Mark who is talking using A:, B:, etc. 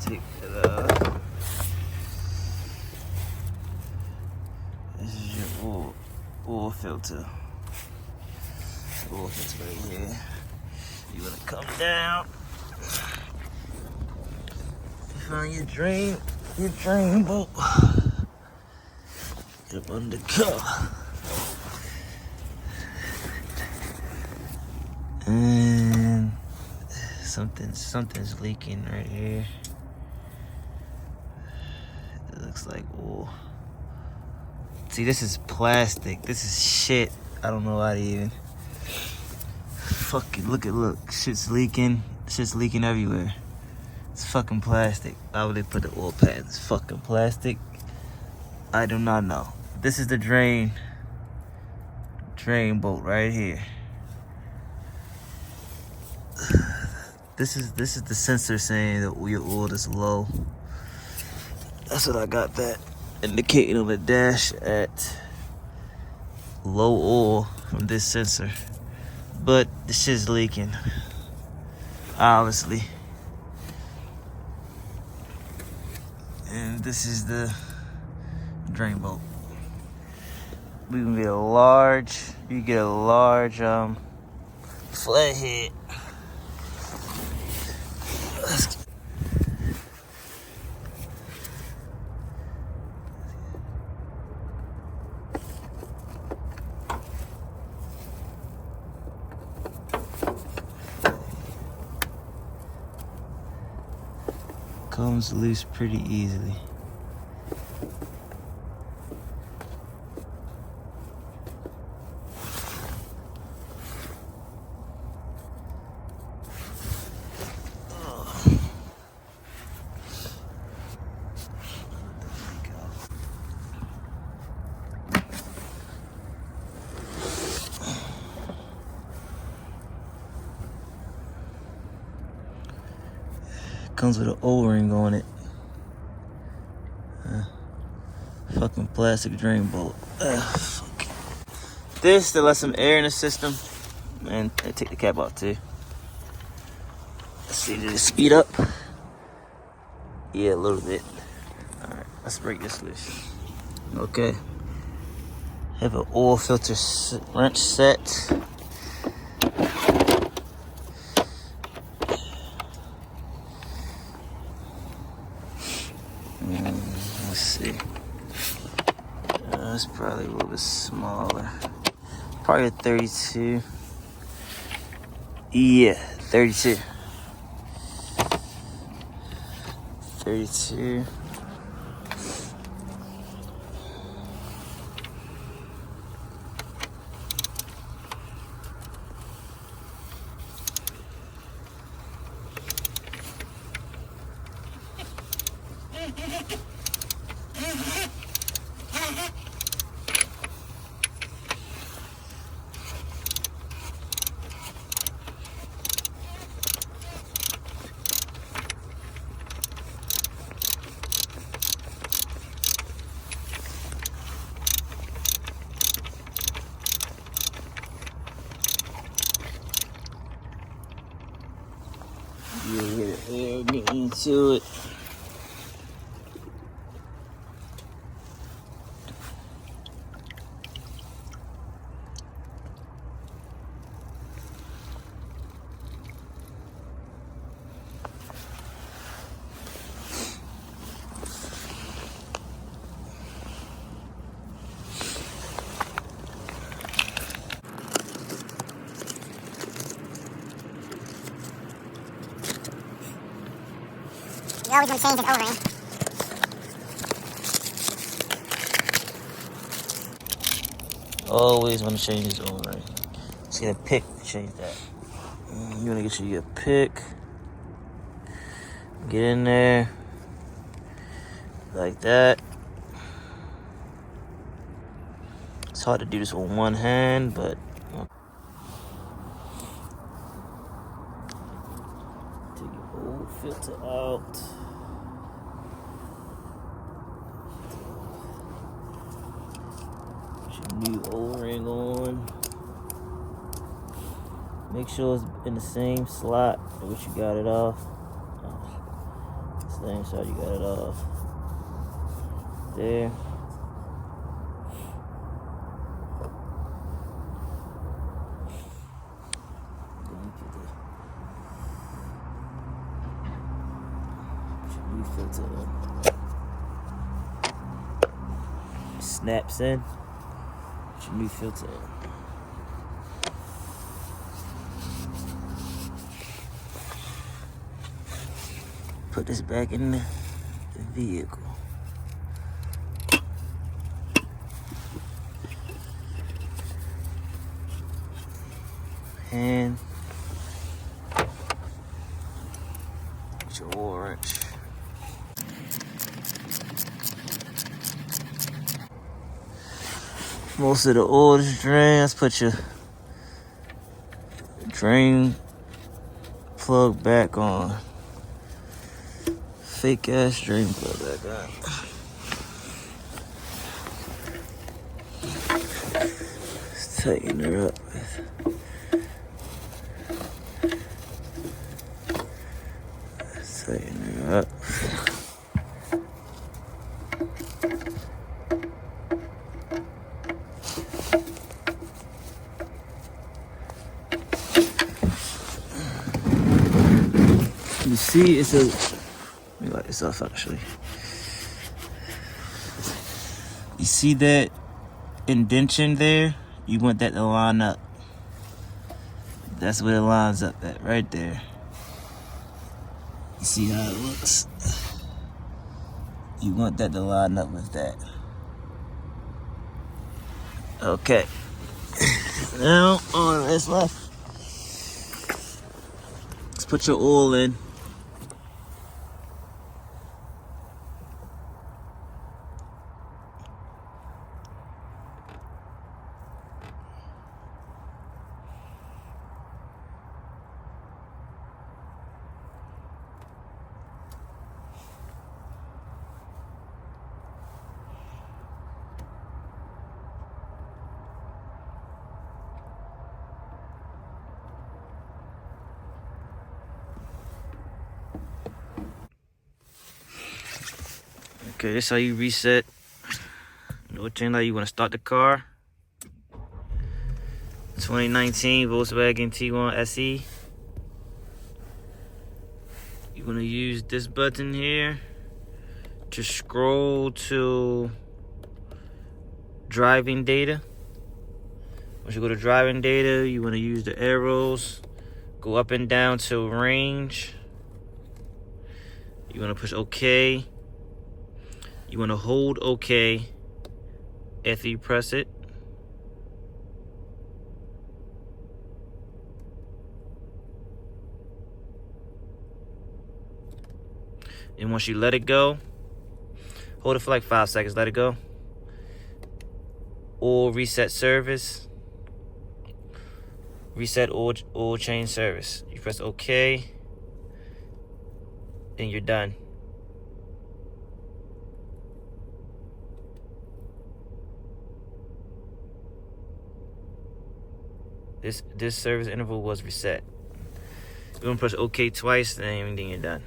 A: take that off. This is your oil filter. Oil filter right here. You wanna come down. You find your drain bolt. Up under cover. And something's leaking right here. It looks like oil. See, this is plastic. This is shit. I don't know how to even. Fucking look. Shit's leaking. Shit's leaking everywhere. It's fucking plastic. Why would they put the oil pad? It's fucking plastic. I do not know. This is the drain bolt right here. This is the sensor saying that your oil is low. That's what I got that indicating on the dash at low oil from this sensor. But the shit's leaking, obviously. And this is the drain bolt. We can get a large, flathead. Comes loose pretty easily. Comes with an O-ring on it. Fucking plastic drain bolt. Fuck. This to let some air in the system. And take the cap off too. Let's see, did it speed up? Yeah, a little bit. Alright, let's break this loose. Okay. Have an oil filter wrench set. Let's see. It's probably a little bit smaller. Probably a 32. Yeah, 32. 32. Yeah, get into it.
B: You always want to change it over, eh?
A: Always want to change this over. Let's get a pick to change that. You want to get you a pick. Get in there. Like that. It's hard to do this with one hand, but take your old filter out. Put your new O-ring on. Make sure it's in the same slot in which you got it off. thing, so you got it off. There. Then you put your new filter in. Snaps in. Put your new filter in. Put this back in the vehicle. And put your oil wrench. Most of the oil is drained. Let's put your drain plug back on. Fake ass drain plug back on. Let's tighten her up. Tighten her up. You see, it's a. Let me light this off actually. You see that indentation there? You want that to line up. That's where it lines up at, right there. You see how it looks? You want that to line up with that. Okay. Now, on this left. Let's put your oil in. Okay, this is how you reset. No change how you want to start the car. 2019 Volkswagen Tiguan SE. You're gonna use this button here to scroll to driving data. Once you go to driving data, you want to use the arrows, go up and down to range. You want to push OK. You want to hold OK after you press it. And once you let it go, hold it for like 5 seconds, let it go. Or reset service. Reset oil change service. You press OK, and you're done. This service interval was reset. You're gonna press OK twice, and then you're done.